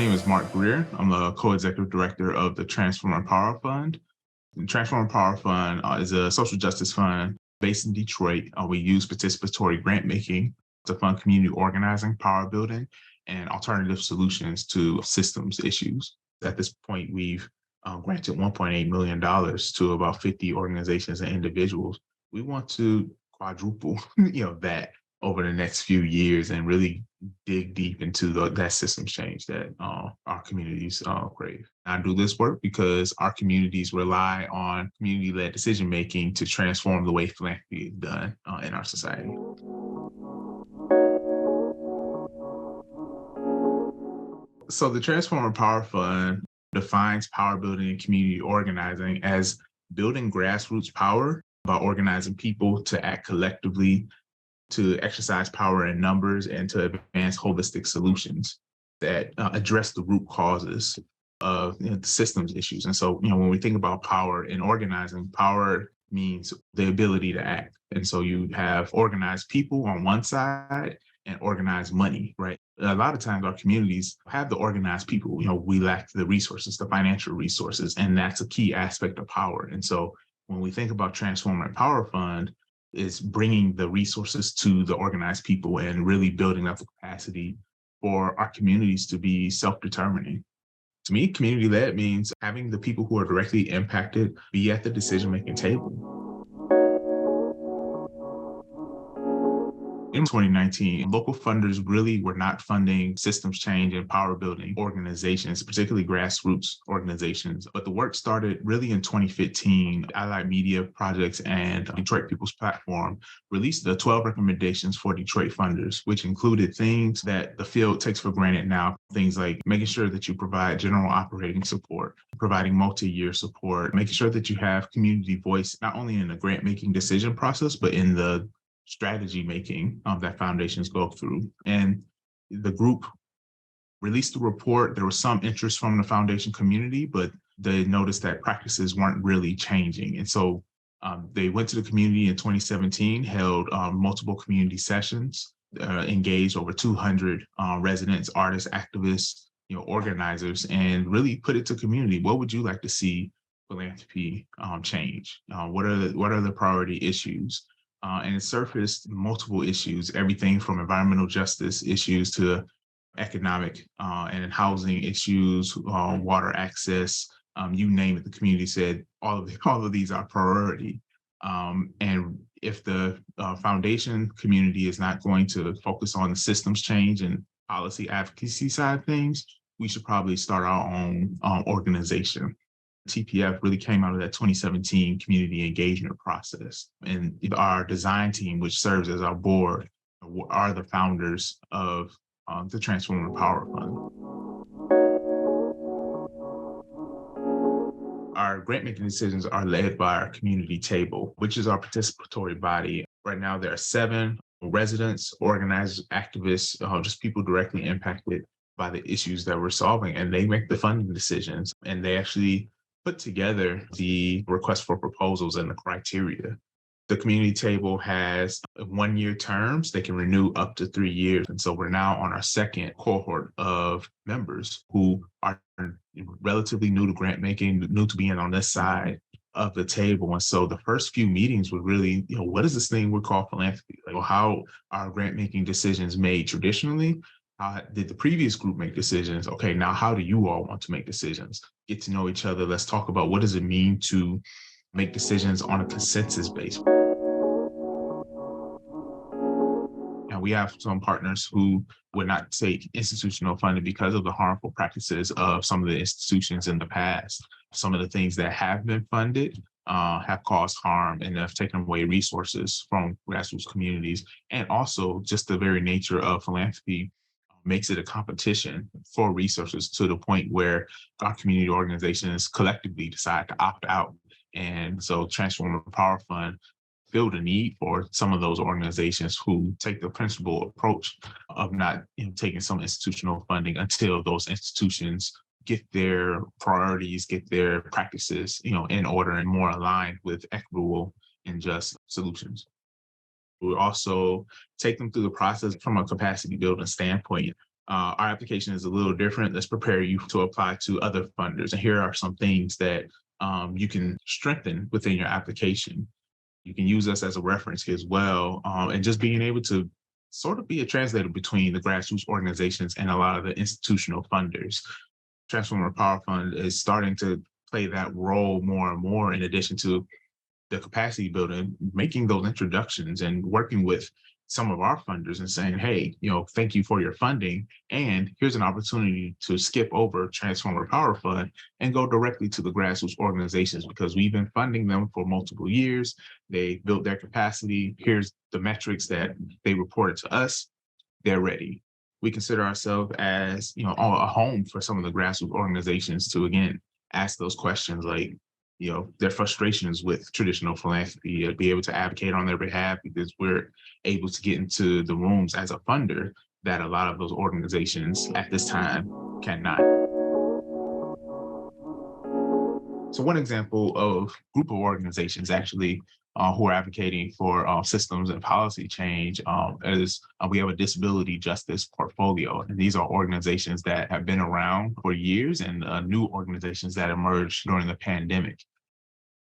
name is Mark Greer. I'm the Co-Executive Director of the Transformative Power Fund. The Transformative Power Fund is a social justice fund based in Detroit. We use participatory grant making to fund community organizing, power building, and alternative solutions to systems issues. At this point, we've granted $1.8 million to about 50 organizations and individuals. We want to quadruple, that over the next few years and really dig deep into that systems change that our communities crave. I do this work because our communities rely on community-led decision-making to transform the way philanthropy is done in our society. So the Transformative Power Fund defines power building and community organizing as building grassroots power by organizing people to act collectively, to exercise power in numbers, and to advance holistic solutions that address the root causes of the systems issues. And so, when we think about power in organizing, power means the ability to act. And so you have organized people on one side and organized money, right? A lot of times our communities have the organized people. We lack the resources, the financial resources, and that's a key aspect of power. And so when we think about Transformative Power Fund, is bringing the resources to the organized people and really building up the capacity for our communities to be self-determining. To me, community-led means having the people who are directly impacted be at the decision-making table. In 2019, local funders really were not funding systems change and power building organizations, particularly grassroots organizations. But the work started really in 2015. Allied Media Projects and Detroit People's Platform released the 12 recommendations for Detroit funders, which included things that the field takes for granted now. Things like making sure that you provide general operating support, providing multi-year support, making sure that you have community voice, not only in the grant-making decision process, but in the strategy making that foundations go through. And the group released the report. There was some interest from the foundation community, but they noticed that practices weren't really changing. And so they went to the community in 2017, held multiple community sessions, engaged over 200 residents, artists, activists, organizers, and really put it to community. What would you like to see philanthropy change? What are the priority issues? And it surfaced multiple issues, everything from environmental justice issues to economic and housing issues, water access, you name it. The community said all of these are priority. And if the foundation community is not going to focus on the systems change and policy advocacy side of things, we should probably start our own organization. TPF really came out of that 2017 community engagement process. And our design team, which serves as our board, are the founders of the Transformative Power Fund. Our grant-making decisions are led by our community table, which is our participatory body. Right now, there are 7 residents, organizers, activists, just people directly impacted by the issues that we're solving, and they make the funding decisions, and they actually put together the request for proposals and the criteria. The community table has 1-year terms. They can renew up to 3 years. And so we're now on our second cohort of members who are relatively new to grant making, new to being on this side of the table. And so the first few meetings were really, what is this thing we call philanthropy? How are grant making decisions made traditionally? How did the previous group make decisions? Okay, now how do you all want to make decisions? Get to know each other. Let's talk about what does it mean to make decisions on a consensus base. And we have some partners who would not take institutional funding because of the harmful practices of some of the institutions in the past. Some of the things that have been funded have caused harm and have taken away resources from grassroots communities. And also just the very nature of philanthropy makes it a competition for resources to the point where our community organizations collectively decide to opt out. And so Transformative Power Fund feel the need for some of those organizations who take the principled approach of not taking some institutional funding until those institutions get their priorities, get their practices, in order and more aligned with equitable and just solutions. We also take them through the process from a capacity building standpoint. Our application is a little different. Let's prepare you to apply to other funders. And here are some things that you can strengthen within your application. You can use us as a reference here as well. And just being able to sort of be a translator between the grassroots organizations and a lot of the institutional funders. Transformative Power Fund is starting to play that role more and more, in addition to the capacity building, making those introductions and working with some of our funders and saying, hey, thank you for your funding. And here's an opportunity to skip over Transformative Power Fund and go directly to the grassroots organizations because we've been funding them for multiple years. They built their capacity. Here's the metrics that they reported to us. They're ready. We consider ourselves as, a home for some of the grassroots organizations to, again, ask those questions like, their frustrations with traditional philanthropy, be able to advocate on their behalf because we're able to get into the rooms as a funder that a lot of those organizations at this time cannot. So one example of group of organizations actually who are advocating for systems and policy change is we have a disability justice portfolio. And these are organizations that have been around for years and new organizations that emerged during the pandemic.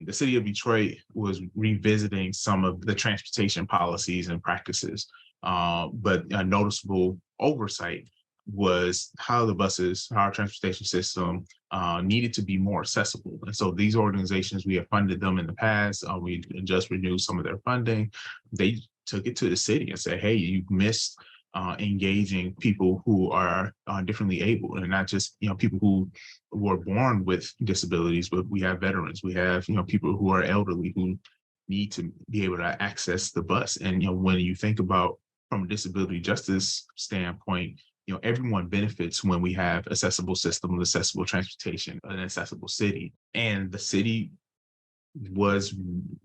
The city of Detroit was revisiting some of the transportation policies and practices, but a noticeable oversight was how the buses, how our transportation system needed to be more accessible. And so these organizations, we have funded them in the past. We just renewed some of their funding. They took it to the city and said, hey, you missed engaging people who are differently able, and not just people who were born with disabilities, but we have veterans, we have people who are elderly who need to be able to access the bus. And when you think about from a disability justice standpoint, everyone benefits when we have accessible systems, accessible transportation, an accessible city. And the city was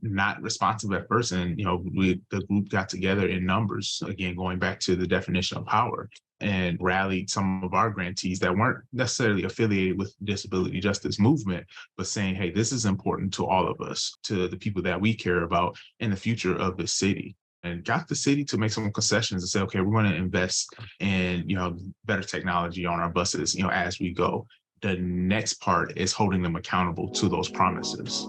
not responsive at first. And, the group got together in numbers, again, going back to the definition of power, and rallied some of our grantees that weren't necessarily affiliated with the disability justice movement, but saying, hey, this is important to all of us, to the people that we care about in the future of the city. And got the city to make some concessions and say, okay, we're going to invest in, better technology on our buses, as we go. The next part is holding them accountable to those promises.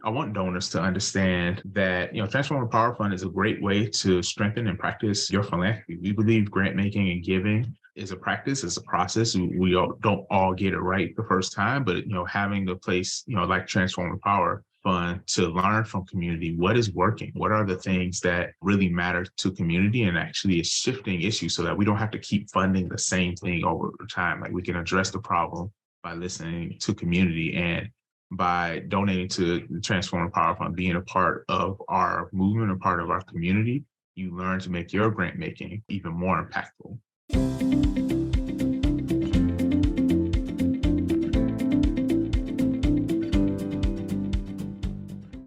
I want donors to understand that, Transformative Power Fund is a great way to strengthen and practice your philanthropy. We believe grant making and giving is a practice, it's a process. We don't all get it right the first time, but, having the place, like Transformative Power Fund to learn from community, what is working? What are the things that really matter to community and actually is shifting issues so that we don't have to keep funding the same thing over time. Like we can address the problem by listening to community and by donating to the Transformative Power Fund, being a part of our movement, a part of our community, you learn to make your grant making even more impactful.